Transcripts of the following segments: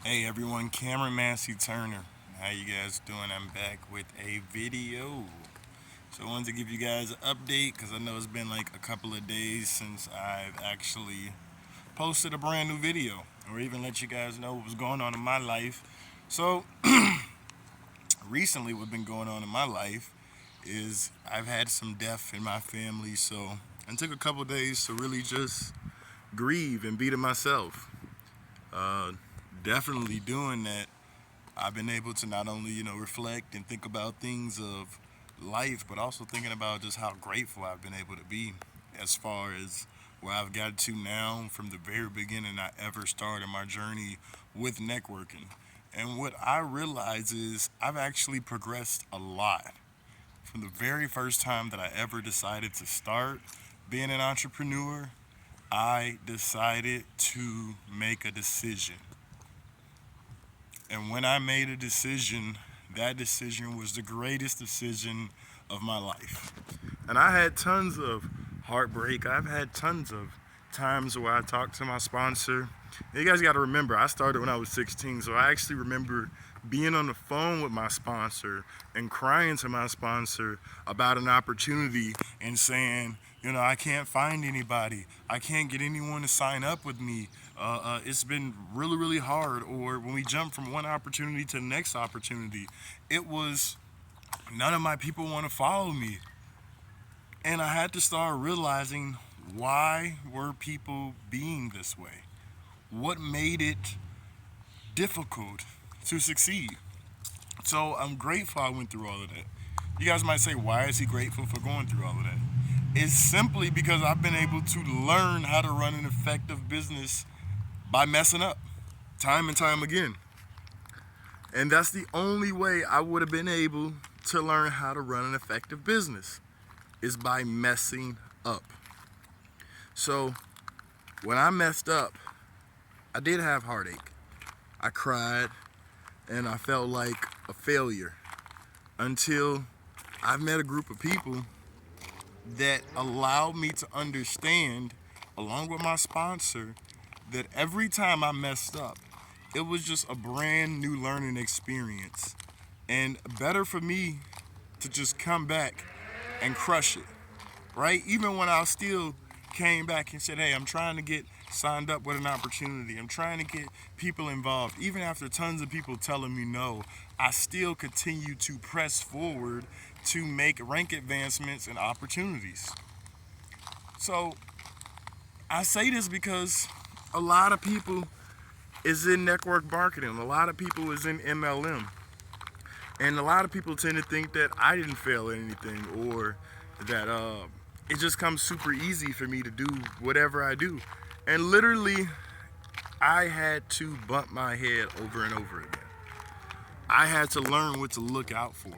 Hey everyone, Cameron Massey-Turner. How you guys doing? I'm back with a video. So I wanted to give you guys an update because I know it's been like a couple of days since I've actually posted a brand new video or even let you guys know what was going on in my life. So recently what's been going on in my life is I've had some death in my family, so I took a couple days to really just grieve and be to myself. Uh, Definitely doing that I've been able to not only, reflect and think about things of life, but also thinking about just how grateful I've been able to be as far as where I've got to now from the very beginning I ever started my journey with networking. And what I realize is I've actually progressed a lot from the very first time that I ever decided to start being an entrepreneur. I decided to make a decision. And when I made a decision, that decision was the greatest decision of my life. And I had tons of heartbreak. I've had tons of times where I talked to my sponsor. You guys got to remember, I started when I was 16, so I actually remember being on the phone with my sponsor and crying to my sponsor about an opportunity and saying, I can't find anybody. I can't get anyone to sign up with me. It's been really, really hard. Or when we jump from one opportunity to the next opportunity, it was none of my people want to follow me. And I had to start realizing why were people being this way? What made it difficult to succeed? So I'm grateful I went through all of that. You guys might say, why is he grateful for going through all of that? It's simply because I've been able to learn how to run an effective business by messing up time and time again. And that's the only way I would have been able to learn how to run an effective business is by messing up. So when I messed up, I did have heartache. I cried and I felt like a failure until I met a group of people that allowed me to understand, along with my sponsor, that every time I messed up, it was just a brand new learning experience. And better for me to just come back and crush it, right? Even when I still came back and said, hey, I'm trying to get signed up with an opportunity. I'm trying to get people involved. Even after tons of people telling me no, I still continue to press forward to make rank advancements and opportunities. So I say this because a lot of people is in network marketing. A lot of people is in MLM. And a lot of people tend to think that I didn't fail at anything or that it just comes super easy for me to do whatever I do. And literally, I had to bump my head over and over again. I had to learn what to look out for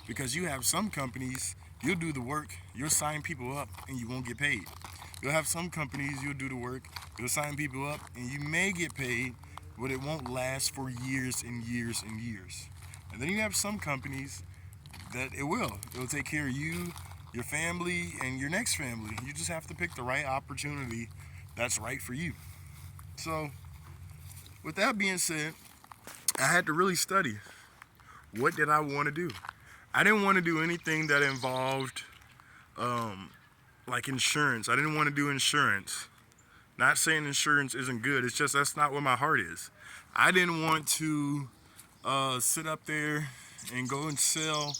because you have some companies, you'll do the work, you'll sign people up, and you won't get paid. You'll have some companies, you'll do the work, you'll sign people up, and you may get paid, but it won't last for years and years and years. And then you have some companies that it will. It'll take care of you, your family, and your next family. You just have to pick the right opportunity that's right for you. So, with that being said, I had to really study. What did I want to do? I didn't want to do anything that involved like insurance. I didn't want to do insurance. Not saying insurance isn't good. It's just that's not where my heart is. I didn't want to sit up there and go and sell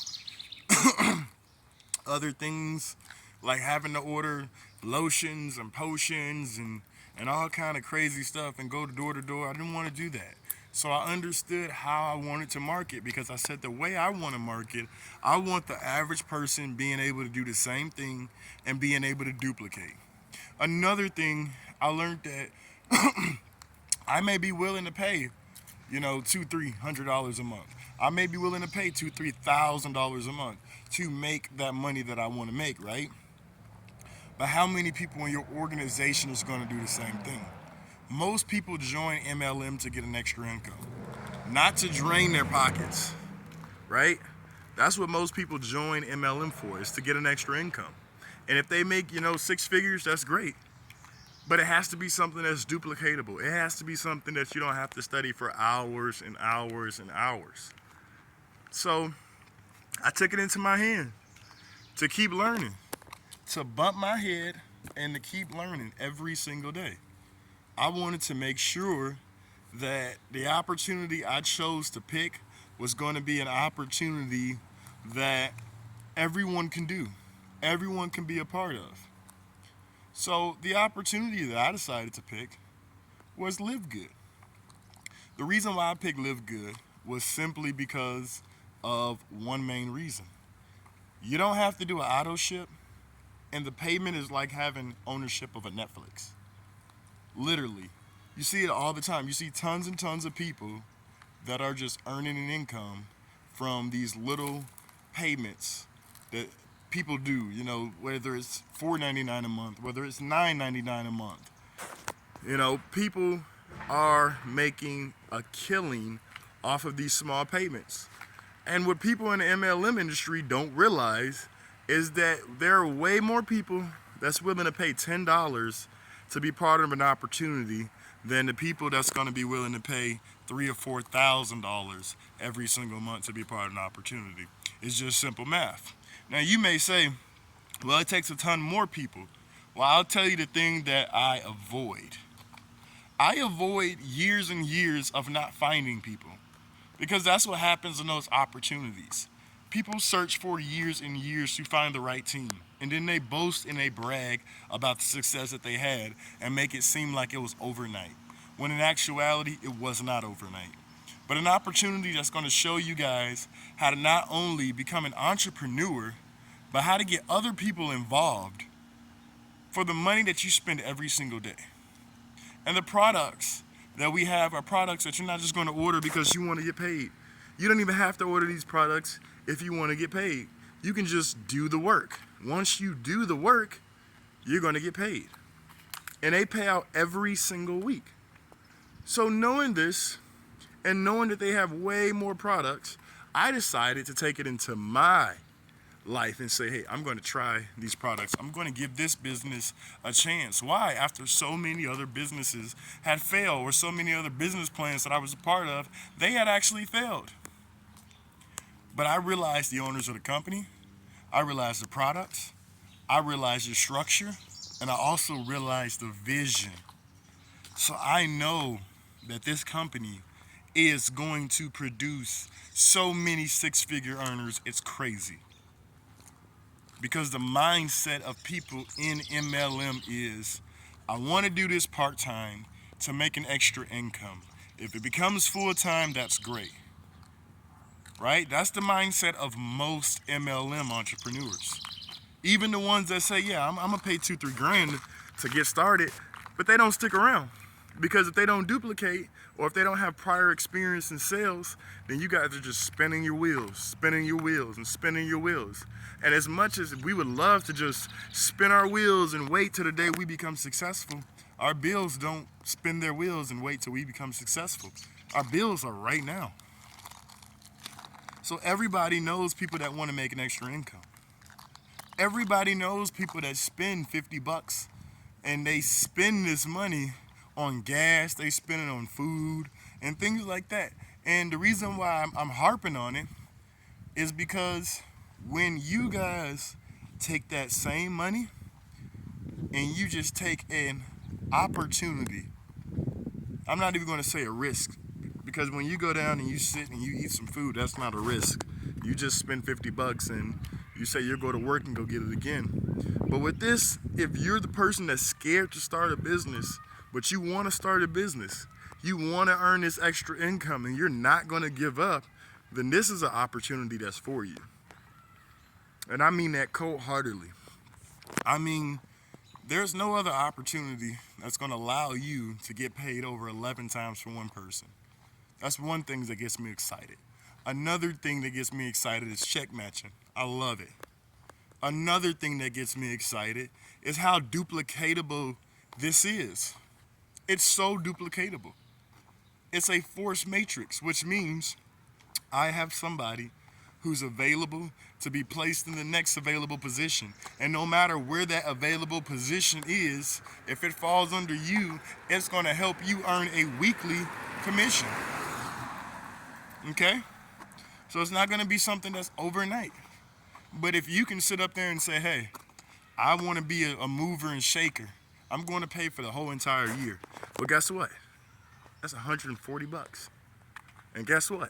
other things like having to order lotions and potions and all kind of crazy stuff and go door to door. I didn't want to do that. So I understood how I wanted to market because I said the way I want to market, I want the average person being able to do the same thing and being able to duplicate. Another thing I learned that I may be willing to pay, $200-300 a month. I may be willing to pay $2,000-3,000 a month to make that money that I want to make, right? But how many people in your organization is going to do the same thing? Most people join MLM to get an extra income, not to drain their pockets, right? That's what most people join MLM for, is to get an extra income. And if they make, six figures, that's great. But it has to be something that's duplicatable. It has to be something that you don't have to study for hours and hours and hours. So I took it into my hand to keep learning, to bump my head and to keep learning every single day. I wanted to make sure that the opportunity I chose to pick was going to be an opportunity that everyone can do, everyone can be a part of. So the opportunity that I decided to pick was LiveGood. The reason why I picked LiveGood was simply because of one main reason. You don't have to do an auto ship, and the payment is like having ownership of a Netflix. Literally. You see it all the time. You see tons and tons of people that are just earning an income from these little payments that people do, whether it's $4.99 a month, whether it's $9.99 a month. People are making a killing off of these small payments. And what people in the MLM industry don't realize is that there are way more people that's willing to pay $10 to be part of an opportunity than the people that's going to be willing to pay $3,000 or $4,000 every single month to be part of an opportunity. It's just simple math. Now you may say, well, it takes a ton more people. Well, I'll tell you the thing that I avoid. I avoid years and years of not finding people, because that's what happens in those opportunities. People search for years and years to find the right team, and then they boast and they brag about the success that they had and make it seem like it was overnight, when in actuality it was not overnight. But an opportunity that's going to show you guys how to not only become an entrepreneur, but how to get other people involved for the money that you spend every single day. And the products that we have are products that you're not just going to order because you want to get paid. You don't even have to order these products if you want to get paid. You can just do the work. Once you do the work, you're going to get paid. And they pay out every single week. So knowing this and knowing that they have way more products, I decided to take it into my life and say, hey, I'm going to try these products. I'm going to give this business a chance. Why? After so many other businesses had failed, or so many other business plans that I was a part of, they had actually failed. But I realized the owners of the company, I realized the products, I realized the structure, and I also realized the vision. So I know that this company is going to produce so many six-figure earners, it's crazy. Because the mindset of people in MLM is, I want to do this part-time to make an extra income. If it becomes full-time, that's great. Right? That's the mindset of most MLM entrepreneurs. Even the ones that say, yeah, I'm going to pay $2-3 grand to get started, but they don't stick around. Because if they don't duplicate, or if they don't have prior experience in sales, then you guys are just spinning your wheels, and spinning your wheels. And as much as we would love to just spin our wheels and wait till the day we become successful, our bills don't spin their wheels and wait till we become successful. Our bills are right now. So everybody knows people that want to make an extra income. Everybody knows people that spend $50 and they spend this money on gas, they spend it on food and things like that. And the reason why I'm harping on it is because when you guys take that same money and you just take an opportunity, I'm not even going to say a risk, because when you go down and you sit and you eat some food, that's not a risk. You just spend $50 and you say you'll go to work and go get it again. But with this, if you're the person that's scared to start a business, but you want to start a business, you want to earn this extra income and you're not going to give up, then this is an opportunity that's for you. And I mean that cold-heartedly. I mean, there's no other opportunity that's going to allow you to get paid over 11 times for one person. That's one thing that gets me excited. Another thing that gets me excited is check matching. I love it. Another thing that gets me excited is how duplicatable this is. It's so duplicatable. It's a force matrix, which means I have somebody who's available to be placed in the next available position. And no matter where that available position is, if it falls under you, it's going to help you earn a weekly commission. Okay? So it's not going to be something that's overnight. But if you can sit up there and say, hey, I want to be a mover and shaker, I'm going to pay for the whole entire year. Well, guess what? That's $140. And guess what?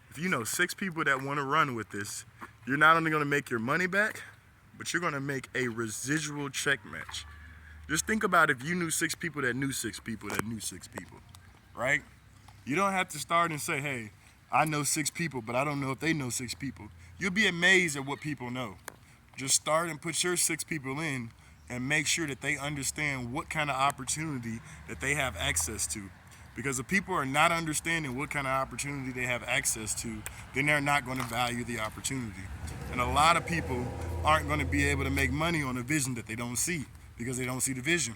If you know 6 people that want to run with this, you're not only going to make your money back, but you're going to make a residual check match. Just think about if you knew 6 people that knew 6 people that knew 6 people, right? You don't have to start and say, hey, I know 6 people, but I don't know if they know 6 people. You'll be amazed at what people know. Just start and put your 6 people in and make sure that they understand what kind of opportunity that they have access to. Because if people are not understanding what kind of opportunity they have access to, then they're not going to value the opportunity. And a lot of people aren't going to be able to make money on a vision that they don't see because they don't see the vision.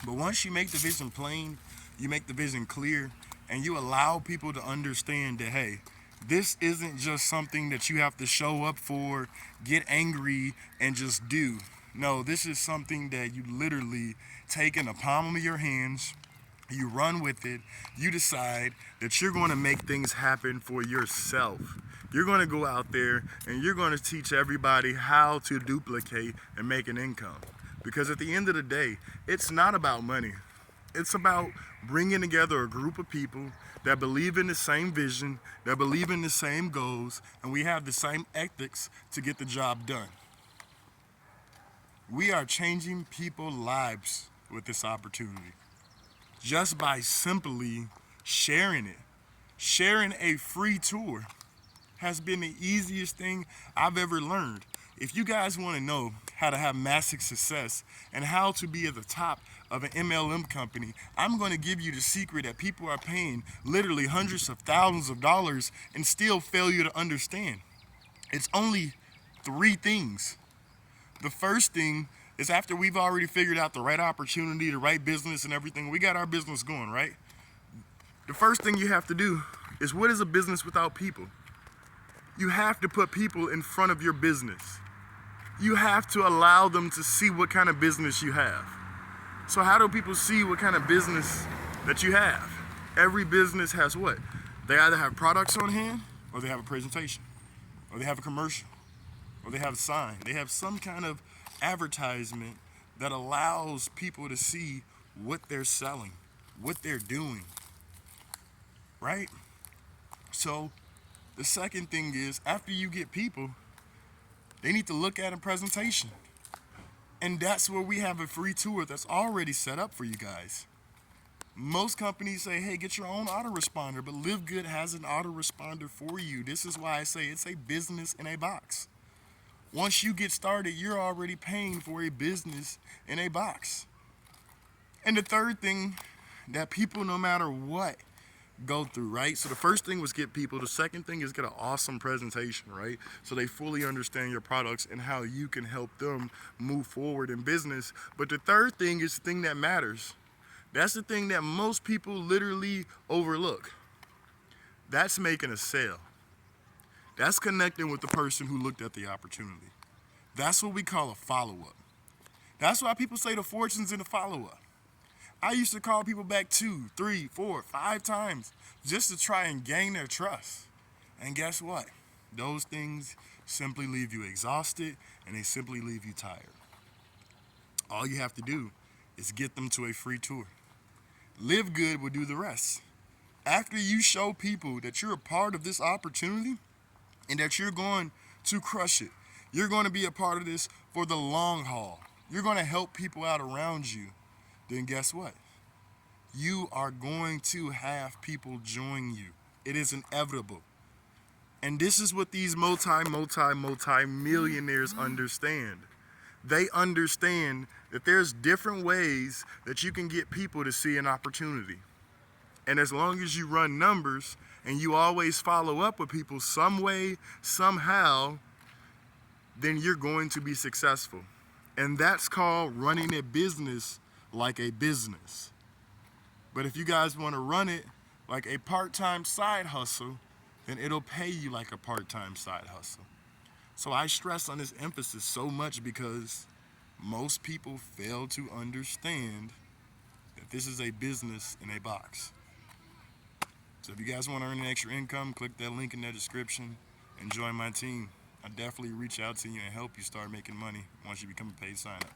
But once you make the vision plain, you make the vision clear, and you allow people to understand that, hey, this isn't just something that you have to show up for, get angry, and just do. No, this is something that you literally take in the palm of your hands, you run with it, you decide that you're going to make things happen for yourself. You're going to go out there and you're going to teach everybody how to duplicate and make an income. Because at the end of the day, it's not about money. It's about bringing together a group of people that believe in the same vision, that believe in the same goals, and we have the same ethics to get the job done. We are changing people's lives with this opportunity just by simply sharing it. Sharing a free tour has been the easiest thing I've ever learned. If you guys want to know how to have massive success and how to be at the top of an MLM company, I'm going to give you the secret that people are paying literally hundreds of thousands of dollars and still fail you to understand. It's only 3 things. The first thing is after we've already figured out the right opportunity, the right business and everything, we got our business going, right? The first thing you have to do is, what is a business without people? You have to put people in front of your business. You have to allow them to see what kind of business you have. So how do people see what kind of business that you have? Every business has what? They either have products on hand, or they have a presentation, or they have a commercial, or they have a sign. They have some kind of advertisement that allows people to see what they're selling, what they're doing, right? So the second thing is, after you get people, they need to look at a presentation. And that's where we have a free tour that's already set up for you guys. Most companies say, hey, get your own autoresponder, but LiveGood has an autoresponder for you. This is why I say it's a business in a box. Once you get started, you're already paying for a business in a box. And the third thing that people, no matter what, go through, right? So the first thing was get people. The second thing is get an awesome presentation, right? So they fully understand your products and how you can help them move forward in business. But the third thing is the thing that matters. That's the thing that most people literally overlook. That's making a sale. That's connecting with the person who looked at the opportunity. That's what we call a follow-up. That's why people say the fortune's in the follow-up. I used to call people back 2, 3, 4, 5 times just to try and gain their trust. And guess what? Those things simply leave you exhausted, and they simply leave you tired. All you have to do is get them to a free tour. LiveGood will do the rest. After you show people that you're a part of this opportunity and that you're going to crush it, you're going to be a part of this for the long haul, you're going to help people out around you, then guess what? You are going to have people join you. It is inevitable. And this is what these multi-millionaires understand. They understand that there's different ways that you can get people to see an opportunity. And as long as you run numbers and you always follow up with people some way, somehow, then you're going to be successful. And that's called running a business like a business. But if you guys want to run it like a part-time side hustle, then it'll pay you like a part-time side hustle. So I stress on this emphasis so much because most people fail to understand that this is a business in a box. So if you guys want to earn an extra income, click that link in the description and join my team. I'll definitely reach out to you and help you start making money once you become a paid sign-up.